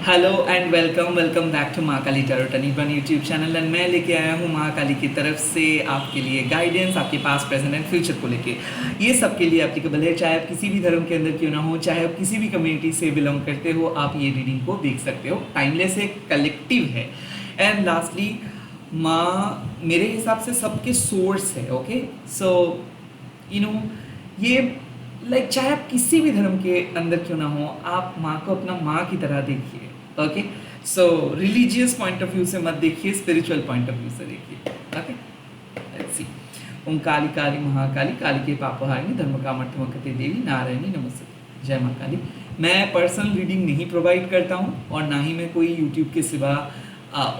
Hello and welcome welcome back to Mahakali tarot Aniban YouTube channel. And मैं लेके आया हूँ महाकाली की तरफ से आपके लिए गाइडेंस, आपके पास प्रेजेंट एंड फ्यूचर को लेके। ये सबके लिए एप्लीकेबल है, चाहे आप किसी भी धर्म के अंदर क्यों ना हो, चाहे आप किसी भी कम्युनिटी से बिलोंग करते हो, आप ये रीडिंग को देख सकते हो। टाइमलेस है, कलेक्टिव है। एंड लास्टली, माँ मेरे हिसाब से सबके सोर्स है। ओके, सो ये चाहे आप किसी भी धर्म के अंदर क्यों ना हो, आप माँ को अपना माँ की तरह देखिए। Okay, so religious point of view से मत देखिए, स्पिरिचुअल पॉइंट ऑफ व्यू से देखिए। Okay, let's see. Om Kali Kali Mahakali, Kali के पापहारिणी, धर्म कामर्थमकते देवी, नारायणी नमस्ते। जय माँ काली। मैं पर्सनल रीडिंग नहीं प्रोवाइड करता हूँ और ना ही मैं कोई यूट्यूब के सिवा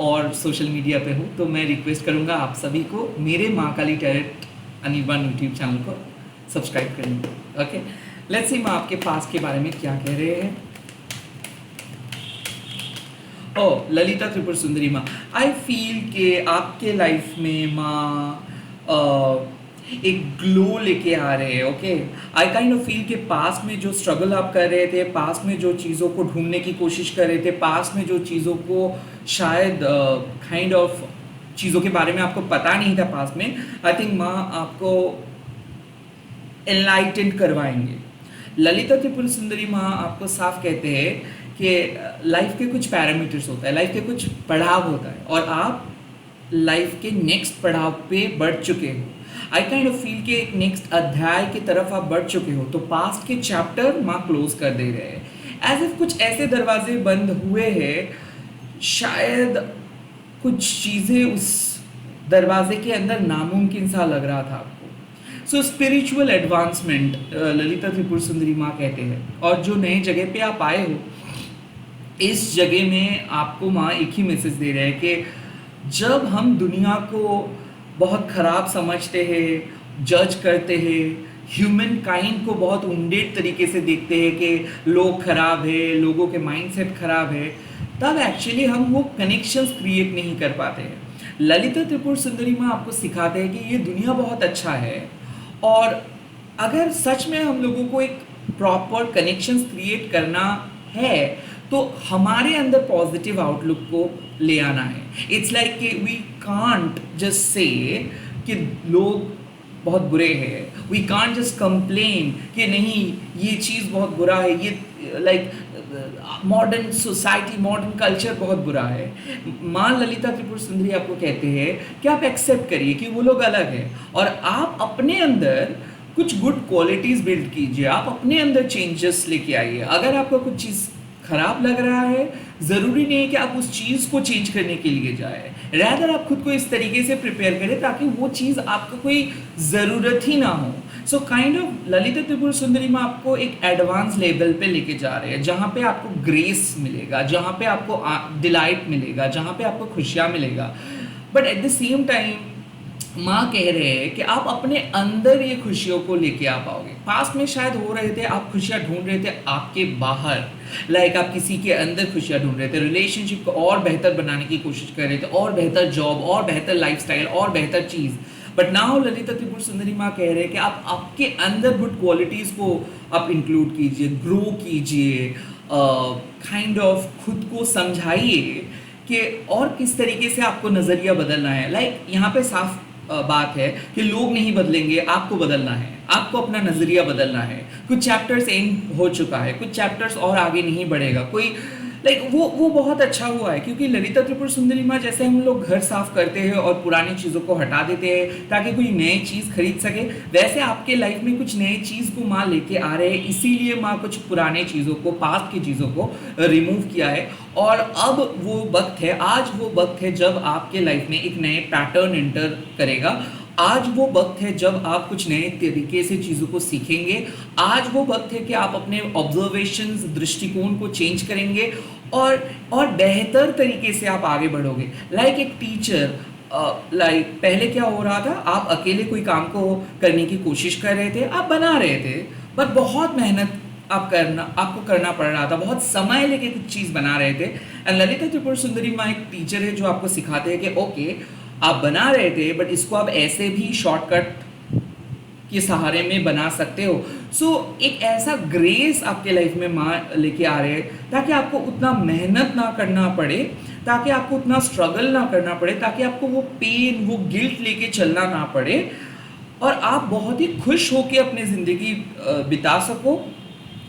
और सोशल मीडिया पे हूँ, तो मैं रिक्वेस्ट करूँगा आप सभी को मेरे Mahakali tarot Anirban YouTube channel को सब्सक्राइब करेंगे। ओके, लेट्स सी माँ आपके पास के बारे में क्या कह रहे हैं। ओ ललिता त्रिपुर सुंदरी माँ, आई फील कि आपके लाइफ में माँ एक ग्लो लेके आ रहे हैं। Okay, I kind of feel कि पास्ट में जो स्ट्रगल आप कर रहे थे, पास्ट में जो चीज़ों को ढूंढने की कोशिश कर रहे थे, पास्ट में जो चीज़ों को शायद काइंड ऑफ चीज़ों के बारे में आपको पता नहीं था पास्ट में, आई थिंक माँ आपको एनलाइटन करवाएंगे। ललिता त्रिपुर सुंदरी माँ आपको साफ कहते हैं कि लाइफ के कुछ पैरामीटर्स होता है, लाइफ के कुछ पड़ाव होता है और आप लाइफ के नेक्स्ट पड़ाव पे बढ़ चुके हो। आई काइंड ऑफ फील कि एक नेक्स्ट अध्याय की तरफ आप बढ़ चुके हो, तो पास्ट के चैप्टर माँ क्लोज कर दे रहे हैं। एज इफ कुछ ऐसे दरवाजे बंद हुए हैं, शायद कुछ चीज़ें उस दरवाजे के अंदर नामुमकिन सा लग रहा था आपको। So spiritual advancement Lalita Tripura Sundari माँ कहते हैं। और जो नए जगह पे आप आए हो, इस जगह में आपको माँ एक ही मैसेज दे रहे हैं कि जब हम दुनिया को बहुत ख़राब समझते हैं, जज करते हैं, ह्यूमन काइंड को बहुत उंडेड तरीके से देखते हैं कि लोग ख़राब है, लोगों के माइंडसेट ख़राब है, तब एक्चुअली हम वो कनेक्शंस क्रिएट नहीं कर पाते हैं। ललिता त्रिपुर सुंदरी माँ आपको सिखाते हैं कि ये दुनिया बहुत अच्छा है, और अगर सच में हम लोगों को एक प्रॉपर कनेक्शंस क्रिएट करना है तो हमारे अंदर पॉजिटिव आउटलुक को ले आना है। इट्स लाइक कि वी कांट जस्ट से कि लोग बहुत बुरे हैं, वी कांट जस्ट कंप्लेन कि नहीं ये चीज़ बहुत बुरा है, ये like modern society, modern culture बहुत बुरा है। माँ ललिता त्रिपुर सुंदरी आपको कहते हैं कि आप एक्सेप्ट करिए कि वो लोग अलग हैं और आप अपने अंदर कुछ गुड क्वालिटीज़ बिल्ड कीजिए, आप अपने अंदर चेंजेस लेके आइए। अगर आपको कुछ चीज़ खराब लग रहा है, ज़रूरी नहीं है कि आप उस चीज़ को चेंज करने के लिए जाए, रैदर आप खुद को इस तरीके से प्रिपेयर करें ताकि वो चीज़ आपको कोई ज़रूरत ही ना हो। So kind of Lalita Tripura Sundari में आपको एक एडवांस लेवल पे लेके जा रहे हैं, जहाँ पे आपको ग्रेस मिलेगा, जहाँ पे आपको डिलाइट मिलेगा, जहाँ पे आपको खुशियाँ मिलेगा। But at the same time माँ कह रहे हैं कि आप अपने अंदर ये खुशियों को लेके आ पाओगे। पास्ट में शायद हो रहे थे, आप खुशियाँ ढूंढ रहे थे आपके बाहर, लाइक आप किसी के अंदर खुशियाँ ढूंढ रहे थे, रिलेशनशिप को और बेहतर बनाने की कोशिश कर रहे थे, और बेहतर जॉब, और बेहतर लाइफस्टाइल, और बेहतर चीज़। बट नाउ ललिता त्रिपुर सुंदरी माँ कह रहे हैं कि आप आपके अंदर गुड क्वालिटीज़ को आप इंक्लूड कीजिए, ग्रो कीजिए, काइंड ऑफ खुद को समझाइए कि और किस तरीके से आपको नज़रिया बदलना है। लाइक यहाँ पे साफ बात है कि लोग नहीं बदलेंगे, आपको बदलना है, आपको अपना नज़रिया बदलना है। कुछ चैप्टर्स एंड हो चुका है, कुछ चैप्टर्स और आगे नहीं बढ़ेगा, कोई लाइक वो बहुत अच्छा हुआ है, क्योंकि ललिता त्रिपुर सुंदरी माँ जैसे हम लोग घर साफ करते हैं और पुरानी चीज़ों को हटा देते हैं ताकि कोई नई चीज़ खरीद सके, वैसे आपके लाइफ में कुछ नई चीज़ को माँ लेके आ रहे हैं। इसीलिए माँ कुछ पुराने चीज़ों को, पास्ट की चीज़ों को रिमूव किया है और अब वो वक्त है, आज वो वक्त है जब आपके लाइफ में एक नए पैटर्न एंटर करेगा। आज वो वक्त है जब आप कुछ नए तरीके से चीज़ों को सीखेंगे। आज वो वक्त है कि आप अपने ऑब्जर्वेशंस, दृष्टिकोण को चेंज करेंगे और बेहतर तरीके से आप आगे बढ़ोगे। लाइक एक टीचर, लाइक पहले क्या हो रहा था, आप अकेले कोई काम को करने की कोशिश कर रहे थे, आप बना रहे थे, पर बहुत मेहनत आपको करना पड़ रहा था, बहुत समय लेके कुछ चीज़ बना रहे थे। एंड ललिता त्रिपुर सुंदरी माँ एक टीचर है जो आपको सिखाते हैं कि ओके, आप बना रहे थे बट इसको आप ऐसे भी शॉर्टकट के सहारे में बना सकते हो। सो एक ऐसा ग्रेस आपके लाइफ में माँ लेके आ रहे हैं ताकि आपको उतना मेहनत ना करना पड़े, ताकि आपको उतना स्ट्रगल ना करना पड़े, ताकि आपको वो पेन, वो गिल्ट लेके चलना ना पड़े, और आप बहुत ही खुश होके अपनी ज़िंदगी बिता सको।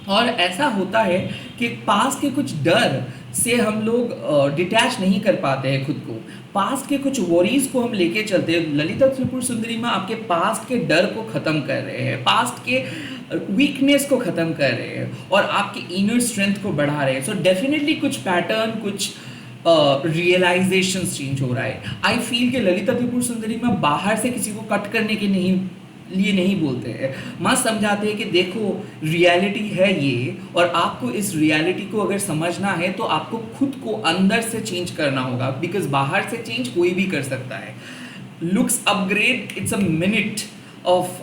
और ऐसा होता है कि पास्ट के कुछ डर से हम लोग डिटैच नहीं कर पाते हैं खुद को। पास्ट के कुछ वरीज को हम लेके चलते हैं। ललिता त्रिपुर सुंदरी माँ आपके पास्ट के डर को ख़त्म कर रहे हैं, पास्ट के वीकनेस को ख़त्म कर रहे हैं और आपके इनर स्ट्रेंथ को बढ़ा रहे हैं। सो डेफिनेटली कुछ पैटर्न, कुछ रियलाइजेशन चेंज हो रहा है। आई फील कि ललिता त्रिपुर सुंदरी माँ बाहर से किसी को कट करने के लिए नहीं बोलते हैं। माँ समझाते हैं कि देखो रियलिटी है ये, और आपको इस रियलिटी को अगर समझना है तो आपको खुद को अंदर से चेंज करना होगा, बिकॉज बाहर से चेंज कोई भी कर सकता है। Looks upgrade, it's a minute of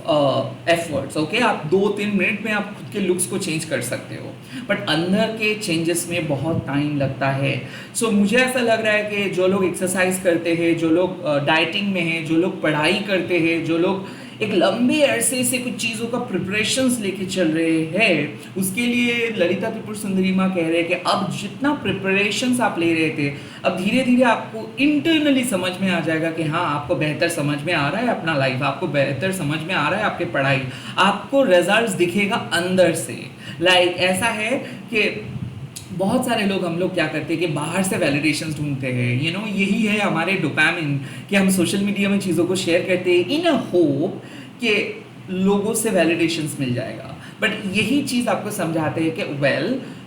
efforts, okay. आप 2-3 मिनट में आप खुद के लुक्स को चेंज कर सकते हो, बट अंदर के चेंजेस में बहुत टाइम लगता है। सो मुझे ऐसा लग रहा है कि जो लोग एक्सरसाइज करते हैं, जो लोग डाइटिंग में हैं, जो लोग पढ़ाई करते हैं, जो लोग एक लंबे अरसे से कुछ चीज़ों का प्रिपरेशंस लेके चल रहे हैं, उसके लिए ललिता त्रिपुर सुंदरी माँ कह रहे हैं कि अब जितना प्रिपरेशंस आप ले रहे थे, अब धीरे धीरे आपको इंटरनली समझ में आ जाएगा कि हाँ, आपको बेहतर समझ में आ रहा है अपना लाइफ, आपको बेहतर समझ में आ रहा है आपकी पढ़ाई, आपको रिजल्ट्स दिखेगा अंदर से। लाइक ऐसा है कि बहुत सारे लोग, हम लोग क्या करते हैं कि बाहर से वैलिडेशंस ढूंढते हैं, यही है हमारे डोपामिन, कि हम सोशल मीडिया में चीज़ों को शेयर करते हैं इन अ होप कि लोगों से वैलिडेशंस मिल जाएगा। बट यही चीज़ आपको समझाते हैं कि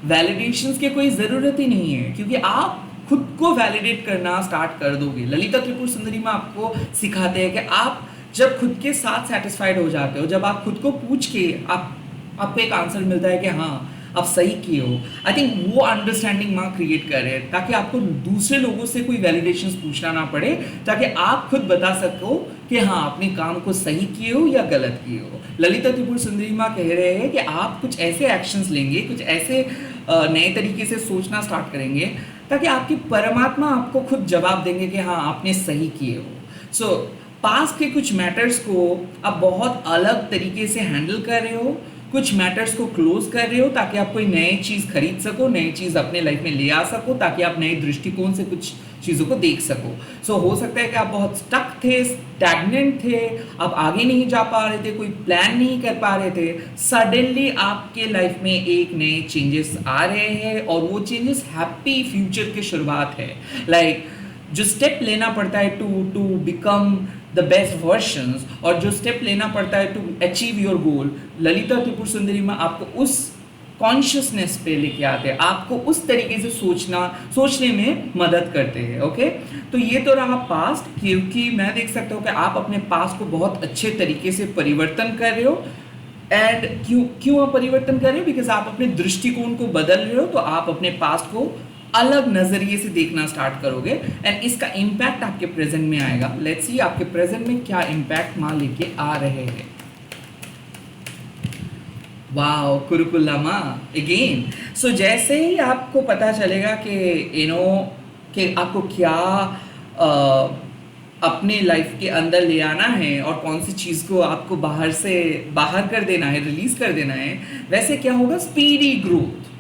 वैलिडेशंस की कोई ज़रूरत ही नहीं है, क्योंकि आप खुद को वैलिडेट करना स्टार्ट कर दोगे। ललिता त्रिपुर सुंदरी में आपको सिखाते हैं कि आप जब खुद के साथ सेटिस्फाइड हो जाते हो, जब आप खुद को पूछ के आपको एक आंसर मिलता है कि हाँ आप सही किए हो, आई थिंक वो अंडरस्टैंडिंग माँ क्रिएट कर रहे हैं, ताकि आपको दूसरे लोगों से कोई वैलिडेशंस पूछना ना पड़े, ताकि आप खुद बता सको कि हाँ अपने काम को सही किए हो या गलत किए हो। ललिता त्रिपुर सुंदरी माँ कह रहे हैं कि आप कुछ ऐसे एक्शंस लेंगे, कुछ ऐसे नए तरीके से सोचना स्टार्ट करेंगे, ताकि आपकी परमात्मा आपको खुद जवाब देंगे कि हाँ आपने सही किए हो। सो पास्ट के कुछ मैटर्स को आप बहुत अलग तरीके से हैंडल कर रहे हो, कुछ मैटर्स को क्लोज कर रहे हो, ताकि आप कोई नई चीज़ खरीद सको, नई चीज़ अपने लाइफ में ले आ सको, ताकि आप नए दृष्टिकोण से कुछ चीज़ों को देख सको। सो हो सकता है कि आप बहुत स्टक थे, स्टैग्नेंट थे, आप आगे नहीं जा पा रहे थे, कोई प्लान नहीं कर पा रहे थे। सडनली आपके लाइफ में एक नए चेंजेस आ रहे हैं, और वो चेंजेस हैप्पी फ्यूचर की शुरुआत है। लाइक जो स्टेप लेना पड़ता है to become the best versions, और जो स्टेप लेना पड़ता है to achieve your goal, Lalita Tripura Sundari में आपको उस कॉन्शियसनेस पे लेके आते हैं, आपको उस तरीके से सोचने में मदद करते हैं। ओके, तो ये तो रहा पास्ट, क्योंकि मैं देख सकता हूँ कि आप अपने पास्ट को बहुत अच्छे तरीके से परिवर्तन कर रहे हो। एंड क्यों आप परिवर्तन कर रहे हो? बिकॉज आप अपने दृष्टिकोण को बदल रहे हो, तो आप अपने पास्ट को अलग नजरिए से देखना स्टार्ट करोगे, एंड इसका इम्पैक्ट आपके प्रेजेंट में आएगा। लेट्स सी आपके प्रेजेंट में क्या इम्पैक्ट माँ लेके आ रहे हैं। वाओ, कुरुकुला माँ अगेन। सो जैसे ही आपको पता चलेगा कि कि आपको क्या अपने लाइफ के अंदर ले आना है और कौन सी चीज़ को आपको बाहर कर देना है, रिलीज कर देना है, वैसे क्या होगा, स्पीडी ग्रोथ,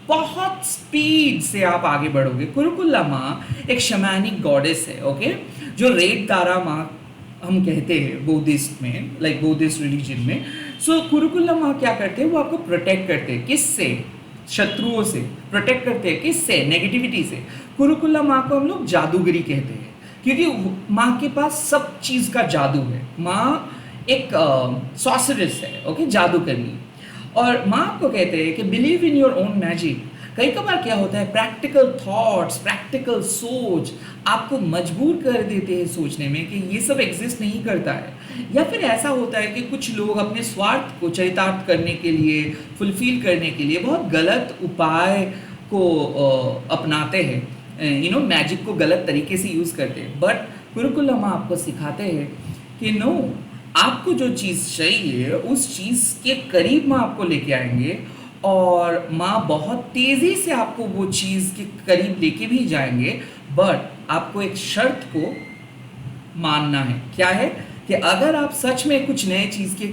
बहुत स्पीड से आप आगे बढ़ोगे। कुरुकुला माँ एक शमैनिक गॉडेस है, ओके, जो रेड तारा माँ हम कहते हैं बुद्धिस्ट में, लाइक बुद्धिस्ट रिलीजन में। सो कुरुकुला माँ क्या करते हैं, वो आपको प्रोटेक्ट करते हैं, किससे? शत्रुओं से प्रोटेक्ट करते हैं, किससे? नेगेटिविटी से। कुरुकुला माँ को हम लोग जादूगरी कहते हैं, क्योंकि माँ के पास सब चीज़ का जादू है। माँ एक सॉर्सरस है, ओके, जादूगरनी। और माँ आपको कहते हैं कि believe in your own magic. कई कबार क्या होता है, प्रैक्टिकल थॉट्स, प्रैक्टिकल सोच आपको मजबूर कर देते हैं सोचने में कि ये सब एग्जिस्ट नहीं करता है। या फिर ऐसा होता है कि कुछ लोग अपने स्वार्थ को चरितार्थ करने के लिए, फुलफिल करने के लिए बहुत गलत उपाय को अपनाते हैं, मैजिक को गलत तरीके से यूज़ करते हैं। बट कुरुकुला माँ आपको सिखाते हैं कि नो, आपको जो चीज़ चाहिए उस चीज़ के करीब माँ आपको लेके आएंगे, और माँ बहुत तेज़ी से आपको वो चीज़ के करीब लेके भी जाएंगे। बट आपको एक शर्त को मानना है। क्या है? कि अगर आप सच में कुछ नए चीज़ के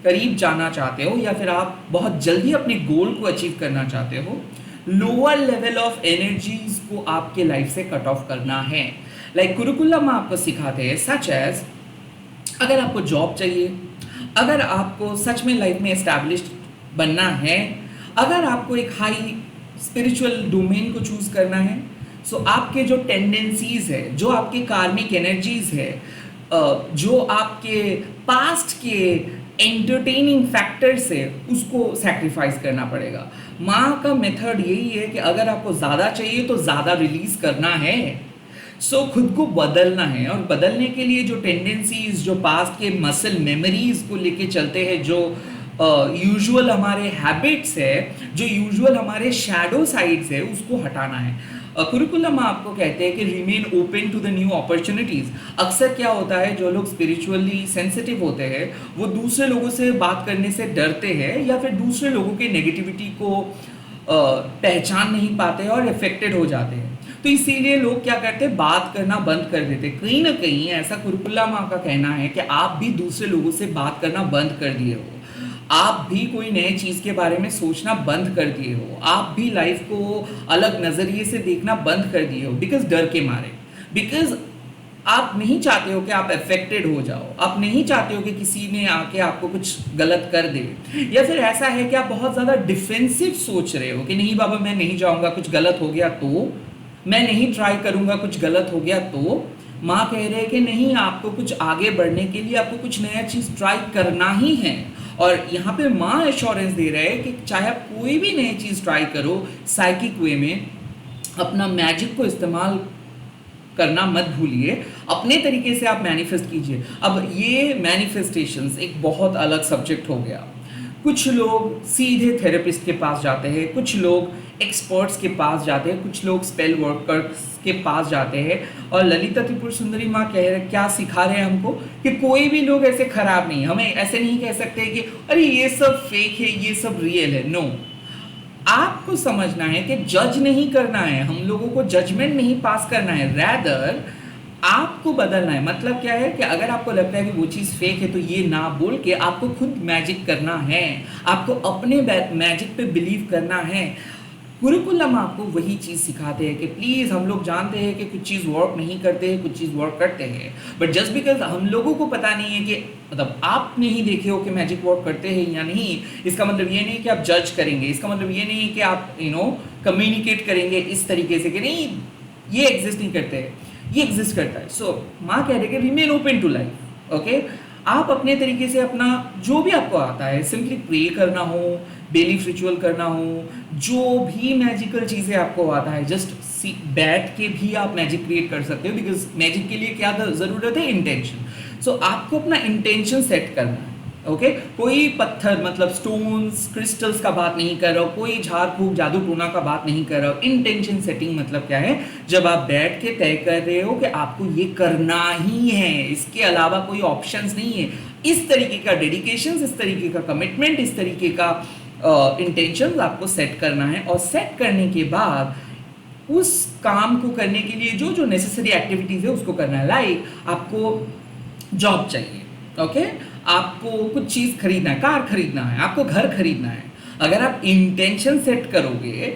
करीब जाना चाहते हो या फिर आप बहुत जल्दी अपने गोल को अचीव करना चाहते हो, लोअर लेवल ऑफ एनर्जीज को आपके लाइफ से कट ऑफ करना है। लाइक कुरुकुलम आपको सिखाते हैं सच एज, अगर आपको जॉब चाहिए, अगर आपको सच में लाइफ में एस्टैब्लिश्ड बनना है, अगर आपको एक हाई स्पिरिचुअल डोमेन को चूज करना है, सो आपके जो टेंडेंसीज है, जो आपके कार्मिक एनर्जीज है, जो आपके पास्ट के एंटरटेनिंग फैक्टर्स है, उसको सैक्रिफाइस करना पड़ेगा। माँ का मेथड यही है कि अगर आपको ज़्यादा चाहिए तो ज़्यादा रिलीज करना है, सो खुद को बदलना है। और बदलने के लिए जो टेंडेंसीज, जो पास्ट के मसल मेमोरीज को लेके चलते हैं, जो यूजुअल हमारे हैबिट्स है, जो यूजुअल हमारे शैडो साइड्स है, उसको हटाना है। कुरुकुलम आपको कहते हैं कि remain open to the new opportunities. अक्सर क्या होता है, जो लोग स्पिरिचुअली सेंसिटिव होते हैं वो दूसरे लोगों से बात करने से डरते हैं या फिर दूसरे लोगों के नेगेटिविटी को पहचान नहीं पाते और इफेक्टेड हो जाते हैं। तो इसीलिए लोग क्या करते हैं, बात करना बंद कर देते। कहीं ना कहीं ऐसा कुरुकुलम का कहना है कि आप भी दूसरे लोगों से बात करना बंद कर दिए हो, आप भी कोई नए चीज़ के बारे में सोचना बंद कर दिए हो, आप भी लाइफ को अलग नज़रिए से देखना बंद कर दिए हो, बिकॉज डर के मारे, बिकॉज आप नहीं चाहते हो कि आप अफेक्टेड हो जाओ, आप नहीं चाहते हो कि किसी ने आके आपको कुछ गलत कर दे, या फिर ऐसा है कि आप बहुत ज़्यादा डिफेंसिव सोच रहे हो कि नहीं बाबा मैं नहीं जाऊँगा, कुछ गलत हो गया तो, मैं नहीं ट्राई करूँगा, कुछ गलत हो गया तो। माँ कह रहे हैं कि नहीं, आपको कुछ आगे बढ़ने के लिए आपको कुछ नया चीज़ ट्राई करना ही है। और यहाँ पे माँ एश्योरेंस दे रहे हैं कि चाहे आप कोई भी नई चीज़ ट्राई करो, साइकिक वे में अपना मैजिक को इस्तेमाल करना मत भूलिए, अपने तरीके से आप मैनिफेस्ट कीजिए। अब ये मैनिफेस्टेशंस एक बहुत अलग सब्जेक्ट हो गया। कुछ लोग सीधे थेरेपिस्ट के पास जाते हैं, कुछ लोग एक्सपर्ट्स के पास जाते हैं, कुछ लोग स्पेल वर्कर्स के पास जाते हैं। और ललिता त्रिपुर सुंदरी माँ क्या सिखा रहे हैं हमको कि कोई भी लोग ऐसे खराब नहीं, हमें ऐसे नहीं कह सकते कि अरे ये सब फेक है, ये सब रियल है। नो, आपको समझना है कि जज नहीं करना है, हम लोगों को जजमेंट नहीं पास करना है, रैदर आपको बदलना है। मतलब क्या है कि अगर आपको लगता है कि वो चीज़ फेक है तो ये ना बोल के आपको खुद मैजिक करना है, आपको अपने मैजिक पे बिलीव करना है। कुरुकुलम आपको वही चीज़ सिखाते हैं कि प्लीज़, हम लोग जानते हैं कि कुछ चीज़ वर्क नहीं करते हैं, कुछ चीज़ वर्क करते हैं, बट जस्ट बिकॉज हम लोगों को पता नहीं है कि मतलब आप नहीं देखे हो कि मैजिक वर्क करते हैं या नहीं, इसका मतलब ये नहीं कि आप जज करेंगे, इसका मतलब ये नहीं कि आप कम्युनिकेट करेंगे इस तरीके से कि नहीं ये एग्जिस्ट नहीं करते हैं, ये एग्जिस्ट करता है। सो माँ कह रहे कि remain open to life. Okay, आप अपने तरीके से अपना जो भी आपको आता है, सिंपली प्रे करना हो, डेली रिचुअल करना हो, जो भी मैजिकल चीज़ें आपको आता है, जस्ट बैठ के भी आप मैजिक क्रिएट कर सकते हो। बिकॉज मैजिक के लिए क्या ज़रूरत है, इंटेंशन। सो आपको अपना इंटेंशन सेट करना है। ओके, कोई पत्थर मतलब स्टोन्स, क्रिस्टल्स का बात नहीं कर रहा हूँ, कोई झाड़ फूक जादू टोना का बात नहीं कर रहा हूँ। इंटेंशन सेटिंग मतलब क्या है, जब आप बैठ के तय कर रहे हो कि आपको ये करना ही है, इसके अलावा कोई ऑप्शंस नहीं है, इस तरीके का डेडिकेशन, इस तरीके का कमिटमेंट, इस तरीके का इंटेंशन आपको सेट करना है। और सेट करने के बाद उस काम को करने के लिए जो जो नेसेसरी एक्टिविटीज़ है उसको करना है। लाइक आपको जॉब चाहिए, ओके, आपको कुछ चीज़ खरीदना है, कार खरीदना है, आपको घर खरीदना है। अगर आप इंटेंशन सेट करोगे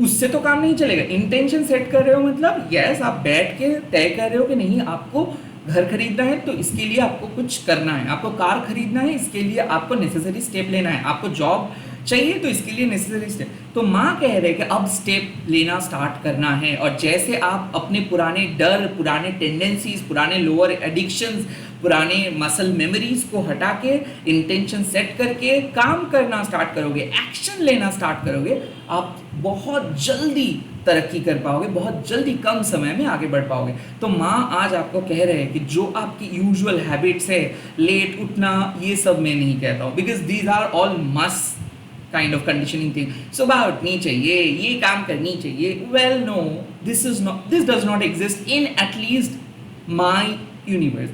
उससे तो काम नहीं चलेगा। इंटेंशन सेट कर रहे हो मतलब यस, आप बैठ के तय कर रहे हो कि नहीं आपको घर खरीदना है तो इसके लिए आपको कुछ करना है, आपको कार खरीदना है इसके लिए आपको नेसेसरी स्टेप लेना है, आपको जॉब चाहिए तो इसके लिए नेसेसरी स्टेप। तो माँ कह रहे हैं कि अब स्टेप लेना स्टार्ट करना है। और जैसे आप अपने पुराने डर, पुराने टेंडेंसीज, पुराने लोअर एडिक्शंस, पुराने मसल मेमोरीज को हटा के इंटेंशन सेट करके काम करना स्टार्ट करोगे, एक्शन लेना स्टार्ट करोगे, आप बहुत जल्दी तरक्की कर पाओगे, बहुत जल्दी कम समय में आगे बढ़ पाओगे। तो माँ आज आपको कह रहे हैं कि जो आपकी यूजुअल हैबिट्स है, लेट उठना, ये सब मैं नहीं कहता हूँ, because these are all must kind of conditioning thing. सुबह उठनी चाहिए, ये काम करनी चाहिए, well no, this does not exist in at least my universe.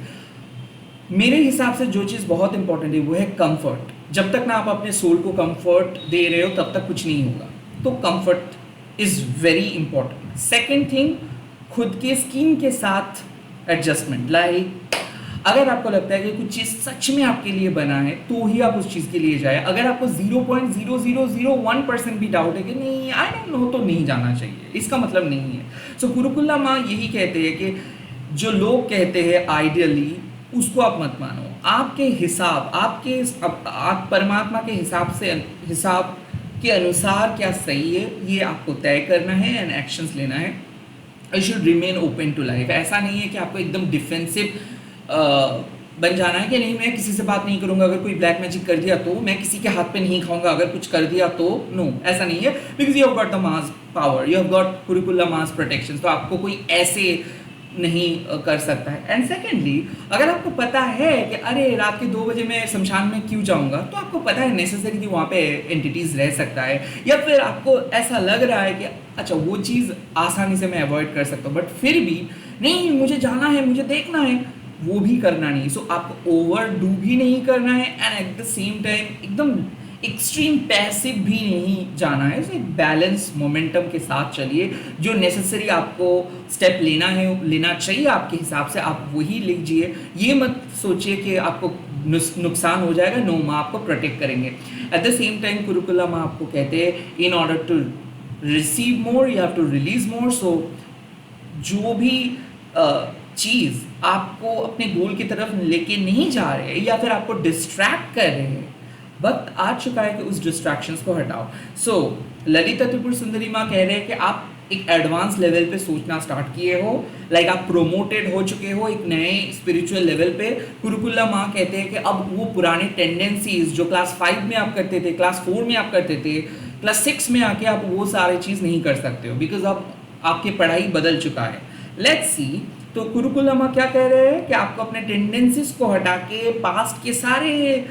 मेरे हिसाब से जो चीज़ बहुत इंपॉर्टेंट है वो है कंफर्ट। जब तक ना आप अपने सोल को कंफर्ट दे रहे हो तब तक कुछ नहीं होगा। तो comfort is very important. Second thing, खुद के स्किन के साथ एडजस्टमेंट। लाइक अगर आपको लगता है कि कुछ चीज़ सच में आपके लिए बना है तो ही आप उस चीज़ के लिए जाए। अगर आपको 0.0001% भी डाउट है कि नहीं आई डोंट नो, तो नहीं जाना चाहिए, इसका मतलब नहीं है। सो कुरुकुला माँ यही कहते हैं कि जो लोग कहते हैं आइडियली, उसको आप मत मानो। आपके हिसाब, आप परमात्मा के हिसाब के अनुसार क्या सही है, ये आपको तय करना है एंड एक्शंस लेना है। I should remain open to life. ऐसा नहीं है कि आपको एकदम डिफेंसिव बन जाना है कि नहीं मैं किसी से बात नहीं करूंगा, अगर कोई ब्लैक मैजिक कर दिया तो, मैं किसी के हाथ पे नहीं खाऊंगा अगर कुछ कर दिया तो। नो, ऐसा नहीं है, because you have got the mass power, you have got Kurukulla mass protection, तो आपको कोई ऐसे नहीं कर सकता है। एंड सेकेंडली, अगर आपको पता है कि अरे रात के 2 बजे मैं शमशान में क्यों जाऊंगा, तो आपको पता है नेसेसरी कि वहाँ पे एंटिटीज रह सकता है, या फिर आपको ऐसा लग रहा है कि अच्छा वो चीज़ आसानी से मैं अवॉइड कर सकता हूँ, बट फिर भी नहीं मुझे जाना है, मुझे देखना है, वो भी करना नहीं। सो आपको ओवर डू भी नहीं करना है and eight the same time एकदम एक्सट्रीम पैसिव भी नहीं जाना है। सो एक बैलेंस मोमेंटम के साथ चलिए, जो नेसेसरी आपको स्टेप लेना चाहिए आपके हिसाब से, आप वही लीजिए। ये मत सोचिए कि आपको नुकसान हो जाएगा, नो, माँ आपको प्रोटेक्ट करेंगे। At the same time Kurukulla माँ आपको कहते हैं in order to receive more you have to release more. So जो भी चीज़ आपको अपने गोल की तरफ लेके नहीं जा रहे या फिर आपको डिस्ट्रैक्ट कर रहे हैं, वक्त आ चुका है कि उस डिस्ट्रैक्शंस को हटाओ। सो ललिता त्रिपुर सुंदरी माँ कह रहे हैं कि आप एक एडवांस लेवल पे सोचना स्टार्ट किए हो, लाइक आप प्रोमोटेड हो चुके हो एक नए स्पिरिचुअल लेवल पे। कुरुकुला माँ कहते हैं कि अब वो पुराने टेंडेंसीज जो क्लास 5 में आप करते थे, क्लास 4 में आप करते थे, क्लास 6 में आके आप वो सारी चीज़ नहीं कर सकते हो, बिकॉज अब आपकी पढ़ाई बदल चुका है। लेट्स सी, तो कुरुकुला माँ क्या कह रहे हैं कि आपको अपने टेंडेंसीज को हटा के, पास्ट के सारे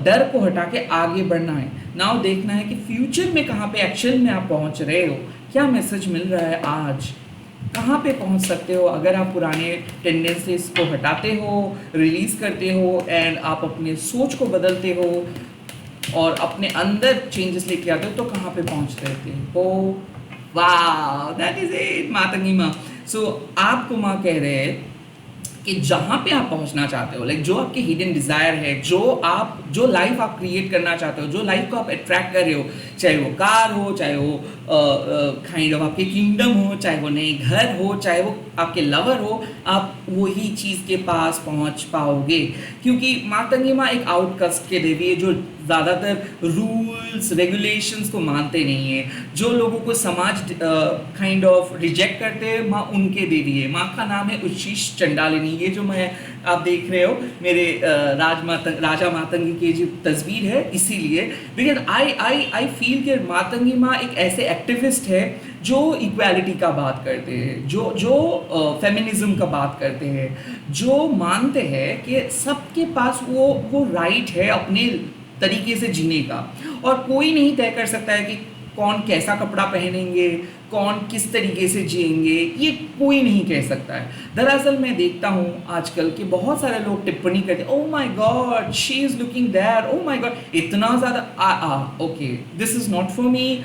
डर को हटा के आगे बढ़ना है। नाउ देखना है कि फ्यूचर में कहाँ पे एक्शन में आप पहुँच रहे हो, क्या मैसेज मिल रहा है आज, कहाँ पे पहुँच सकते हो अगर आप पुराने टेंडेंसीज को हटाते हो, रिलीज़ करते हो एंड आप अपने सोच को बदलते हो और अपने अंदर चेंजेस लेके आते हो, तो कहाँ पे पहुँच रहते हो। वाह, दैट इज इट मातंगी माँ। सो आपको माँ कह रहे हैं कि जहाँ पे आप पहुँचना चाहते हो, लाइक जो आपकी हिडन डिज़ायर है, जो लाइफ आप क्रिएट करना चाहते हो, जो लाइफ को आप अट्रैक्ट कर रहे हो, चाहे वो कार हो, चाहे वो काइंड ऑफ आपके किंगडम हो, चाहे वो नए घर हो, चाहे वो आपके लवर हो, आप वही चीज़ के पास पहुँच पाओगे। क्योंकि मातंगी माँ एक आउटकास्ट के देवी है जो ज़्यादातर रूल्स रेगुलेशंस को मानते नहीं है, जो लोगों को समाज काइंड ऑफ रिजेक्ट करते हैं, माँ उनके देवी है। माँ का नाम है उच्शीष चंडालिनी। ये जो आप देख रहे हो मेरे राजा मातंगी की जो तस्वीर है, इसीलिए बिकॉज आई फील कि मातंगी माँ एक ऐसे एक्टिविस्ट है जो इक्वालिटी का बात करते हैं, जो फेमिनिज्म का बात करते हैं, जो मानते हैं कि सबके पास वो राइट है अपने तरीके से जीने का, और कोई नहीं तय कर सकता है कि कौन कैसा कपड़ा पहनेंगे, कौन किस तरीके से जिएंगे, ये कोई नहीं कह सकता है। दरअसल मैं देखता हूँ आजकल कि बहुत सारे लोग टिप्पणी करते हैं, oh my god she is looking there, oh my god इतना ज़्यादा okay this is not for me.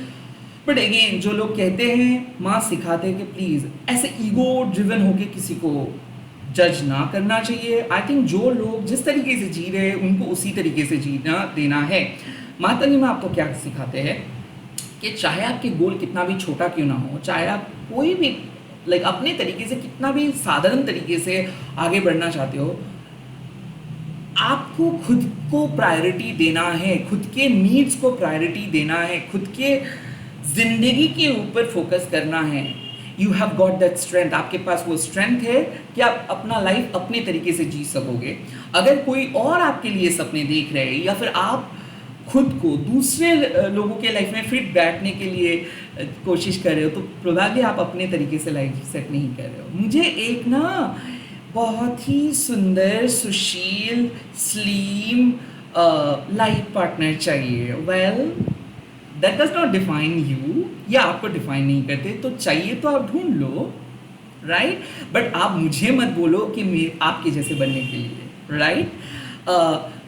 But again जो लोग कहते हैं, माँ सिखाते हैं कि प्लीज़ ऐसे ईगो ड्रिवन होके किसी को जज ना करना चाहिए। आई थिंक जो लोग जिस तरीके से जी रहे हैं उनको उसी तरीके से जीना देना है। मातंगी माँ आपको क्या सिखाते हैं कि चाहे आपके गोल कितना भी छोटा क्यों ना हो, चाहे आप कोई भी लाइक अपने तरीके से कितना भी साधारण तरीके से आगे बढ़ना चाहते हो, आपको खुद को प्रायोरिटी देना है, खुद के नीड्स को प्रायोरिटी देना है, खुद के जिंदगी के ऊपर फोकस करना है। You have got that strength, आपके पास वो स्ट्रेंथ है कि आप अपना लाइफ अपने तरीके से जी सकोगे। अगर कोई और आपके लिए सपने देख रहे हैं या फिर आप खुद को दूसरे लोगों के लाइफ में फिट बैठने के लिए कोशिश कर रहे हो, तो प्रोबेबली आप अपने तरीके से लाइफ सेट नहीं कर रहे हो। मुझे एक ना बहुत ही सुंदर, सुशील, स्लीम लाइफ पार्टनर चाहिए। Well that does not define you, या आपको डिफाइन नहीं करते, तो चाहिए तो आप ढूंढ लो, राइट। बट आप मुझे मत बोलो कि आपके जैसे बनने के लिए, राइट।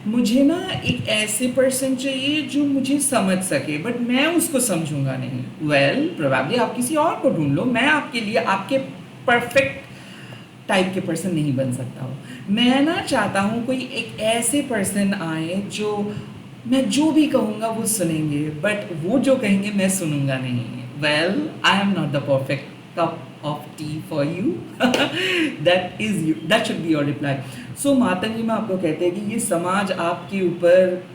मुझे ना एक ऐसे पर्सन चाहिए जो मुझे समझ सके, बट मैं उसको समझूंगा नहीं। वेल प्रोबेबली आप किसी और को ढूंढ लो, मैं आपके लिए आपके परफेक्ट टाइप के पर्सन नहीं बन सकता हूँ। मैं ना चाहता हूँ कोई एक ऐसे पर्सन आए जो मैं जो भी कहूँगा वो सुनेंगे, बट वो जो कहेंगे मैं सुनूंगा नहीं। Well, I am not the perfect cup of tea for you. That is you, that should be your reply. So Matangi में आपको कहते हैं कि ये समाज आपके ऊपर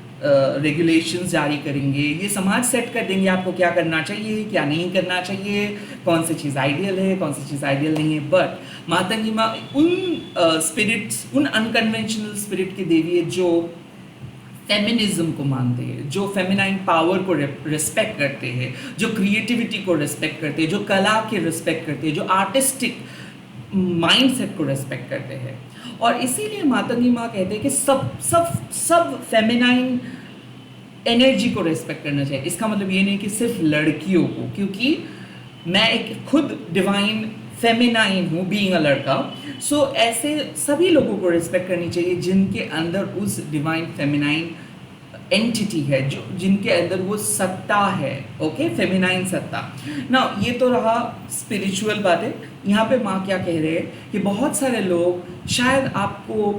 रेगुलेशंस जारी करेंगे, ये समाज सेट कर देंगे आपको क्या करना चाहिए, क्या नहीं करना चाहिए, कौन सी चीज़ आइडियल है, कौन सी चीज़ आइडियल नहीं है। बट मातंगी माँ उन स्पिरिट्स, उन अनकन्वेंशनल स्पिरिट की देवी है जो फेमिनिज्म को मानते हैं, जो फेमिनाइन पावर को रिस्पेक्ट करते हैं, जो क्रिएटिविटी को रिस्पेक्ट करते हैं, जो कला के रिस्पेक्ट करते हैं, जो आर्टिस्टिक माइंडसेट को रिस्पेक्ट करते हैं। और इसीलिए मातंगी माँ कहते हैं कि सब सब सब फेमिनाइन एनर्जी को रिस्पेक्ट करना चाहिए। इसका मतलब ये नहीं कि सिर्फ लड़कियों को, क्योंकि मैं एक खुद डिवाइन फेमिनाइन हूँ बीइंग अ लड़का। सो ऐसे सभी लोगों को रिस्पेक्ट करनी चाहिए जिनके अंदर उस डिवाइन फेमिनाइन एंटिटी है, जो जिनके अंदर वो सत्ता है। ओके, फेमिनाइन सत्ता ना। ये तो रहा स्पिरिचुअल बातें। यहाँ पे माँ क्या कह रहे हैं कि बहुत सारे लोग शायद आपको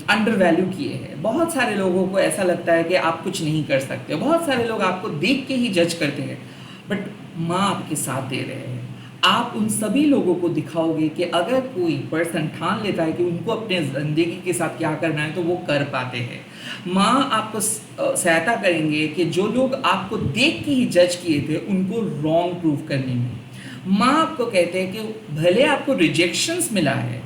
अंडर वैल्यू किए हैं, बहुत सारे लोगों को ऐसा लगता है कि आप कुछ नहीं कर सकते, बहुत सारे लोग आपको देख के ही जज करते हैं, बट माँ आपके साथ दे रहे हैं। आप उन सभी लोगों को दिखाओगे कि अगर कोई पर्सन ठान लेता है कि उनको अपने ज़िंदगी के साथ क्या करना है तो वो कर पाते हैं। माँ आपको सहायता करेंगे कि जो लोग आपको देख के ही जज किए थे उनको रॉन्ग प्रूव करने में। माँ आपको कहते हैं कि भले आपको रिजेक्शंस मिला है,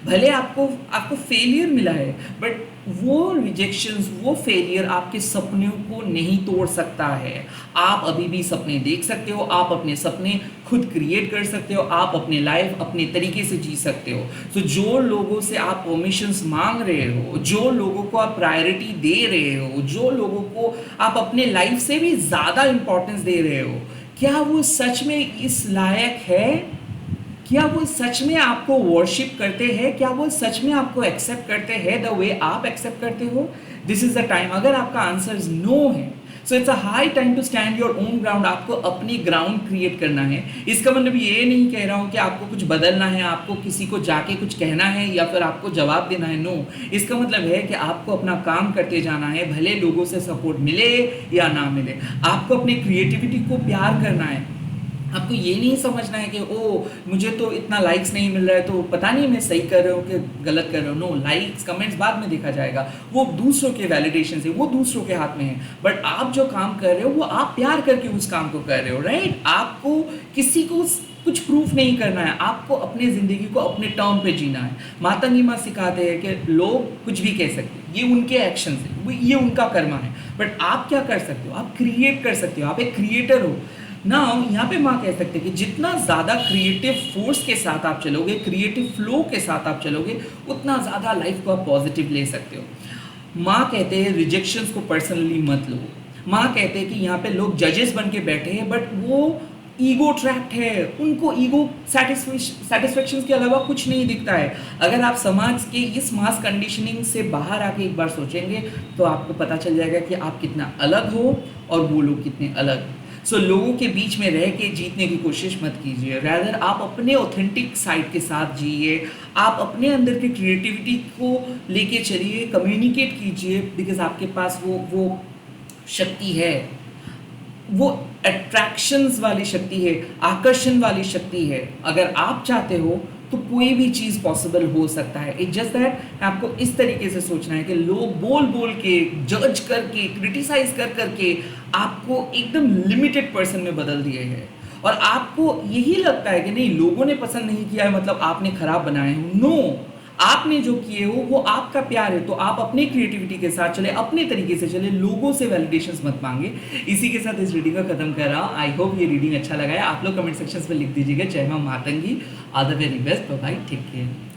भले आपको फेलियर मिला है, बट वो रिजेक्शंस, वो फेलियर आपके सपनों को नहीं तोड़ सकता है। आप अभी भी सपने देख सकते हो, आप अपने सपने खुद क्रिएट कर सकते हो, आप अपने लाइफ अपने तरीके से जी सकते हो। तो जो लोगों से आप परमिशंस मांग रहे हो, जो लोगों को आप प्रायोरिटी दे रहे हो, जो लोगों को आप अपने लाइफ से भी ज़्यादा इंपॉर्टेंस दे रहे हो, क्या वो सच में इस लायक है? क्या वो सच में आपको वर्शिप करते हैं? क्या वो सच में आपको एक्सेप्ट करते हैं द वे आप एक्सेप्ट करते हो? This is the time. अगर आपका आंसर इज नो है, so it's a high time to stand your own ground. आपको अपनी ग्राउंड क्रिएट करना है। इसका मतलब ये नहीं कह रहा हूँ कि आपको कुछ बदलना है, आपको किसी को जाके कुछ कहना है या फिर आपको जवाब देना है। नो, इसका मतलब है कि आपको अपना काम करते जाना है, भले लोगों से सपोर्ट मिले या ना मिले। आपको अपनी क्रिएटिविटी को प्यार करना है। आपको ये नहीं समझना है कि ओ मुझे तो इतना लाइक्स नहीं मिल रहा है तो पता नहीं मैं सही कर रहा हूँ कि गलत कर रहा हूँ। नो, लाइक्स कमेंट्स बाद में देखा जाएगा, वो दूसरों के वैलिडेशन से, वो दूसरों के हाथ में है। बट आप जो काम कर रहे हो वो आप प्यार करके उस काम को कर रहे हो, राइट? आपको किसी को कुछ प्रूफ नहीं करना है, आपको अपनी ज़िंदगी को अपने टर्म पे जीना है। मातंगी माँ सिखाते हैं कि लोग कुछ भी कह सकते हैं, ये उनके एक्शन है, ये उनका कर्मा है, बट आप क्या कर सकते हो? आप क्रिएट कर सकते हो, आप एक क्रिएटर हो ना। यहाँ पे माँ कह सकते हैं कि जितना ज़्यादा क्रिएटिव फोर्स के साथ आप चलोगे, क्रिएटिव फ्लो के साथ आप चलोगे, उतना ज़्यादा लाइफ को आप पॉजिटिव ले सकते हो। माँ कहते हैं रिजेक्शंस को पर्सनली मत लो। माँ कहते हैं कि यहाँ पे लोग जजेस बन के बैठे हैं, बट वो ईगो ट्रैप्ड है, उनको ईगो सेटिस्फेक्शन के अलावा कुछ नहीं दिखता है। अगर आप समाज के इस मास कंडीशनिंग से बाहर आके एक बार सोचेंगे तो आपको पता चल जाएगा कि आप कितना अलग हो और वो लोग कितने अलग। सो लोगों के बीच में रह के जीतने की कोशिश मत कीजिए, रैदर आप अपने ऑथेंटिक साइड के साथ जिए, आप अपने अंदर की क्रिएटिविटी को लेके चलिए, कम्युनिकेट कीजिए, बिकॉज आपके पास वो शक्ति है, वो अट्रैक्शंस वाली शक्ति है, आकर्षण वाली शक्ति है। अगर आप चाहते हो तो कोई भी चीज़ पॉसिबल हो सकता है। इट जस्ट दैट आपको इस तरीके से सोचना है कि लोग बोल बोल के, जज करके, क्रिटिसाइज कर करके आपको एकदम लिमिटेड पर्सन में बदल दिए हैं, और आपको यही लगता है कि नहीं लोगों ने पसंद नहीं किया है मतलब आपने खराब बनाए हो। नो, आपने जो किए हो वो आपका प्यार है, तो आप अपनी क्रिएटिविटी के साथ चले, अपने तरीके से चले, लोगों से वैलिडेशंस मत मांगे। इसी के साथ इस रीडिंग को खत्म कर रहा हूँ। आई होप ये रीडिंग अच्छा लगा है। आप लोग कमेंट सेक्शन में लिख दीजिएगा। जय मां Matangi, all the very best, bye bye, take care.